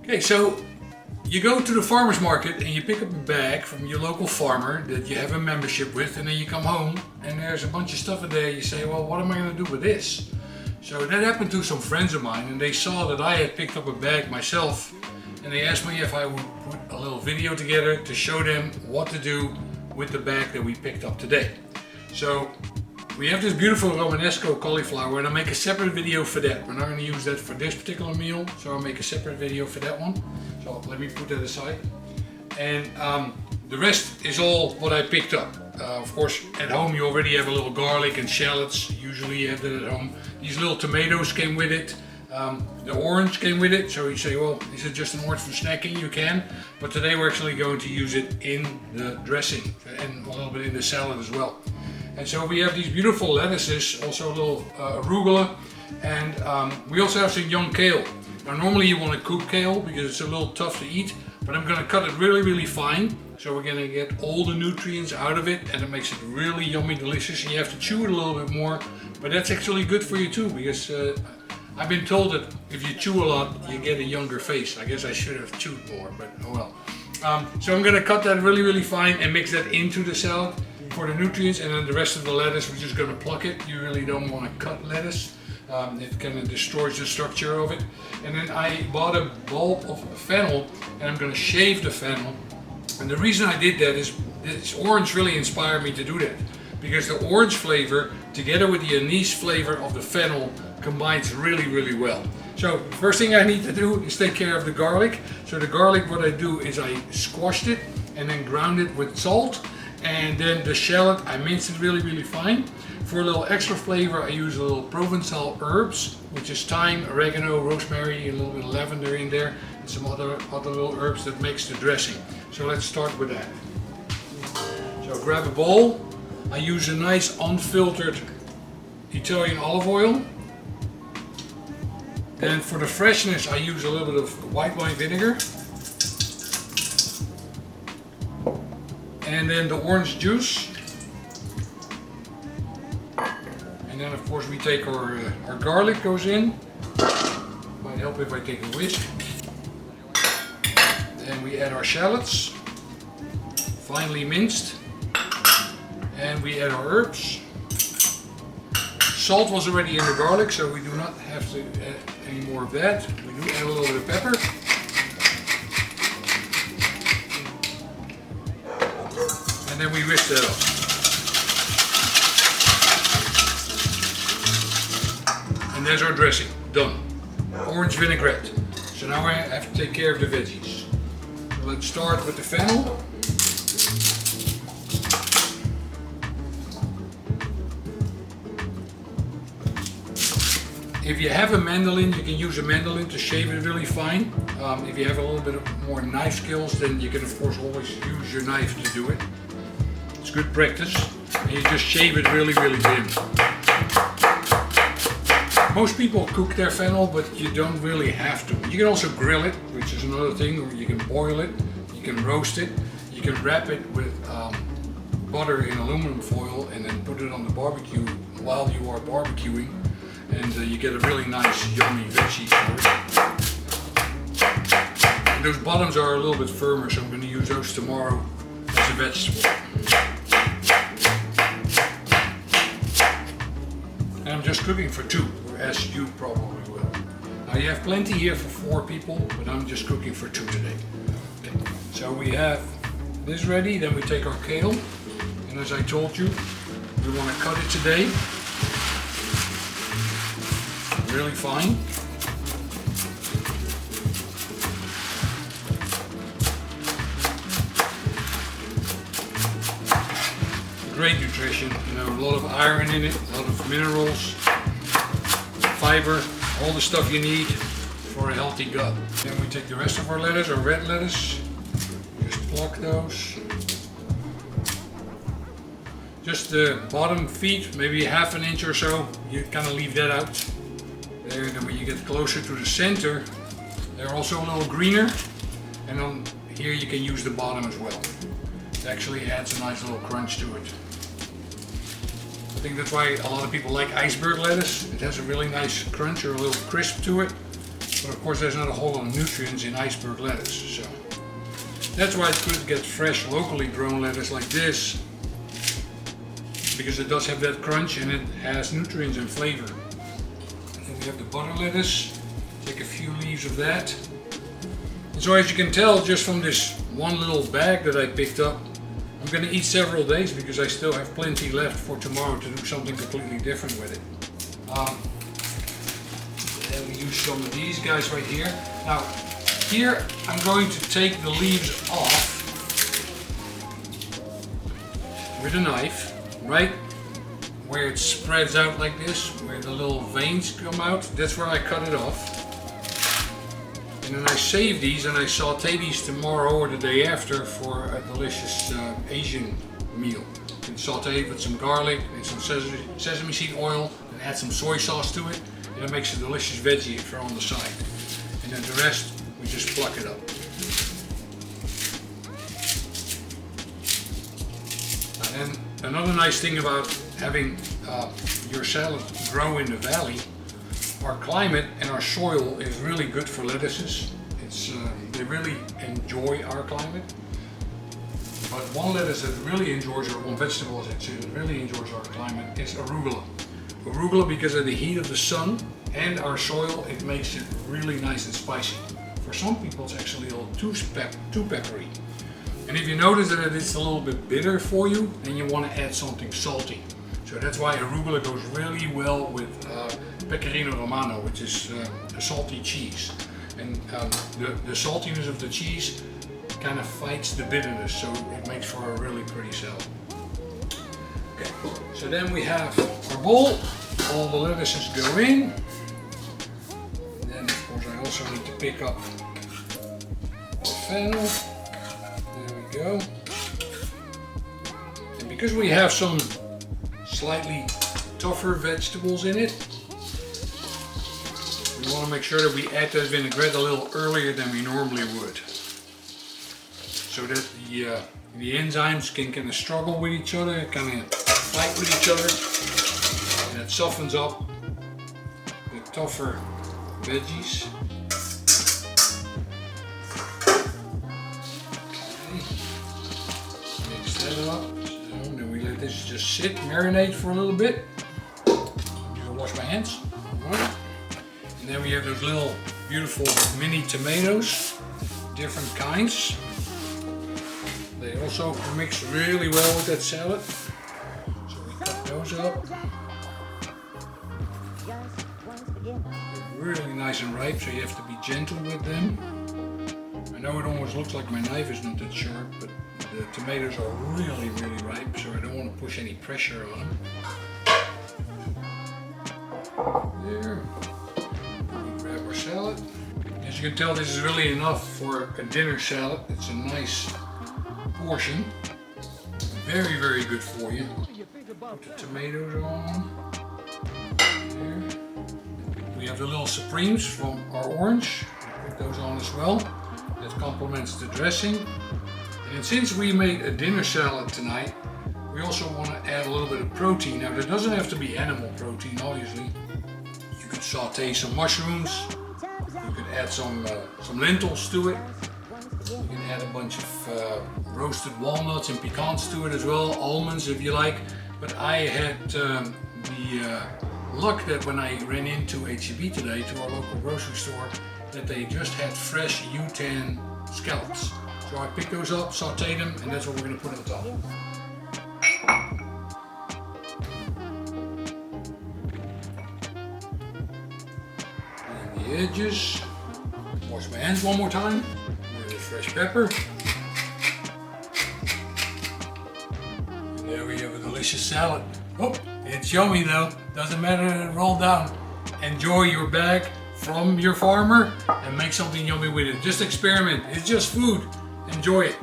Okay, so you go to the farmer's market and you pick up a bag from your local farmer that you have a membership with, and then you come home and there's a bunch of stuff in there. You say, well, what am I going to do with this? So that happened to some friends of mine, and they saw that I had picked up a bag myself, and they asked me if I would put a little video together to show them what to do with the bag that we picked up today. So we have this beautiful Romanesco cauliflower, and I'll make a separate video for that. We're not going to use that for this particular meal, so I'll make a separate video for that one. So let me put that aside. And the rest is all what I picked up. Of course, at home you already have a little garlic and shallots. Usually you have that at home. These little tomatoes came with it. The orange came with it. So you say, well, is it just an orange for snacking? You can. But today we're actually going to use it in the dressing and a little bit in the salad as well. And so we have these beautiful lettuces, also a little arugula, and we also have some young kale. Now normally you want to cook kale because it's a little tough to eat, but I'm going to cut it really fine. So we're going to get all the nutrients out of it, and it makes it really yummy, delicious. And you have to chew it a little bit more, but that's actually good for you too, because I've been told that if you chew a lot, you get a younger face. I guess I should have chewed more, but oh well. So I'm going to cut that really fine and mix that into the salad for the nutrients, and then the rest of the lettuce we're just going to pluck it. You really don't want to cut lettuce. It kind of destroys the structure of it. And then I bought a bulb of fennel, and I'm going to shave the fennel. And the reason I did that is this orange really inspired me to do that, because the orange flavor together with the anise flavor of the fennel combines really well. So first thing I need to do is take care of the garlic. So the garlic, what I do is I squashed it and then ground it with salt. And then the shallot, I minced it really fine. For a little extra flavor, I use a little Provençal herbs, which is thyme, oregano, rosemary, a little bit of lavender in there, and some other little herbs that makes the dressing. So let's start with that. So grab a bowl. I use a nice unfiltered Italian olive oil. And for the freshness, I use a little bit of white wine vinegar. And then the orange juice. And then of course we take our garlic goes in. Might help if I take a whisk. Then we add our shallots, finely minced. And we add our herbs. Salt was already in the garlic, so we do not have to add any more of that. We do add a little bit of pepper. And then we whisk that up. And there's our dressing, done. Orange vinaigrette. So now I have to take care of the veggies. So let's start with the fennel. If you have a mandolin, you can use a mandolin to shave it really fine. If you have a little bit more knife skills, then you can of course always use your knife to do it. It's good practice. And you just shave it really thin. Most people cook their fennel, but you don't really have to. You can also grill it, which is another thing, or you can boil it, you can roast it, you can wrap it with butter in aluminum foil and then put it on the barbecue while you are barbecuing. And you get a really nice, yummy veggie for it. And those bottoms are a little bit firmer, so I'm going to use those tomorrow as a vegetable. And I'm just cooking for two, as you probably will. Now you have plenty here for 4 people, but I'm just cooking for 2 today. Okay. So we have this ready, then we take our kale. And as I told you, we want to cut it today. Really fine. Great nutrition, you know, a lot of iron in it, a lot of minerals, fiber, all the stuff you need for a healthy gut. Then we take the rest of our lettuce, our red lettuce, just pluck those. Just the bottom feet, maybe ½ an inch or so, you kind of leave that out. There, then when you get closer to the center, they're also a little greener. And on here you can use the bottom as well. It actually adds a nice little crunch to it. I think that's why a lot of people like iceberg lettuce. It has a really nice crunch or a little crisp to it. But of course there's not a whole lot of nutrients in iceberg lettuce, so that's why it's good to get fresh, locally grown lettuce like this, because it does have that crunch and it has nutrients and flavor. And then we have the butter lettuce. Take a few leaves of that. And so as you can tell just from this one little bag that I picked up, I'm going to eat several days because I still have plenty left for tomorrow to do something completely different with it. Then we use some of these guys right here. Now here I'm going to take the leaves off with a knife, right where it spreads out like this, where the little veins come out. That's where I cut it off. And then I save these and I saute these tomorrow or the day after for a delicious Asian meal. You can saute it with some garlic and some sesame seed oil and add some soy sauce to it, and it makes a delicious veggie for on the side. And then the rest, we just pluck it up. And then another nice thing about having your salad grow in the valley, our climate and our soil is really good for lettuces. They really enjoy our climate. But one lettuce that really enjoys, or one vegetable I should say, that really enjoys our climate is arugula. Arugula, because of the heat of the sun and our soil, it makes it really nice and spicy. For some people it's actually a little too peppery. And if you notice that it's a little bit bitter for you, then you want to add something salty. So that's why arugula goes really well with pecorino romano, which is a salty cheese. And the saltiness of the cheese kind of fights the bitterness, so it makes for a really pretty salad. Okay, so then we have our bowl. All the lettuces go in. And then of course I also need to pick up the fennel. There we go. And because we have some slightly tougher vegetables in it, we want to make sure that we add that vinaigrette a little earlier than we normally would, so that the enzymes can kind of struggle with each other, kind of fight with each other, and it softens up the tougher veggies. Okay. Mix that up. So then we let this just sit, marinate for a little bit. I'm gonna wash my hands. All right. And then we have those little beautiful mini tomatoes, different kinds. They also mix really well with that salad. So we cut those up. They're really nice and ripe, so you have to be gentle with them. I know it almost looks like my knife is not that sharp, but the tomatoes are really, really ripe, so I don't want to push any pressure on them. There. Grab our salad. As you can tell, this is really enough for a dinner salad. It's a nice portion. Very, very good for you. Put the tomatoes on. There. We have the little supremes from our orange. Put those on as well. That complements the dressing. And since we made a dinner salad tonight, we also want to add a little bit of protein. Now, there doesn't have to be animal protein, obviously. You could saute some mushrooms. You could add some lentils to it. You can add a bunch of roasted walnuts and pecans to it as well, almonds if you like. But I had the luck that when I ran into HEB today, to our local grocery store, that they just had fresh U10 scallops. So I picked those up, sauteed them, and that's what we're going to put on top. And the edges. Wash my hands one more time with a fresh pepper. And there we have a delicious salad. Oh, it's yummy though. Doesn't matter that it rolled down. Enjoy your bag from your farmer and make something yummy with it. Just experiment. It's just food. Enjoy it.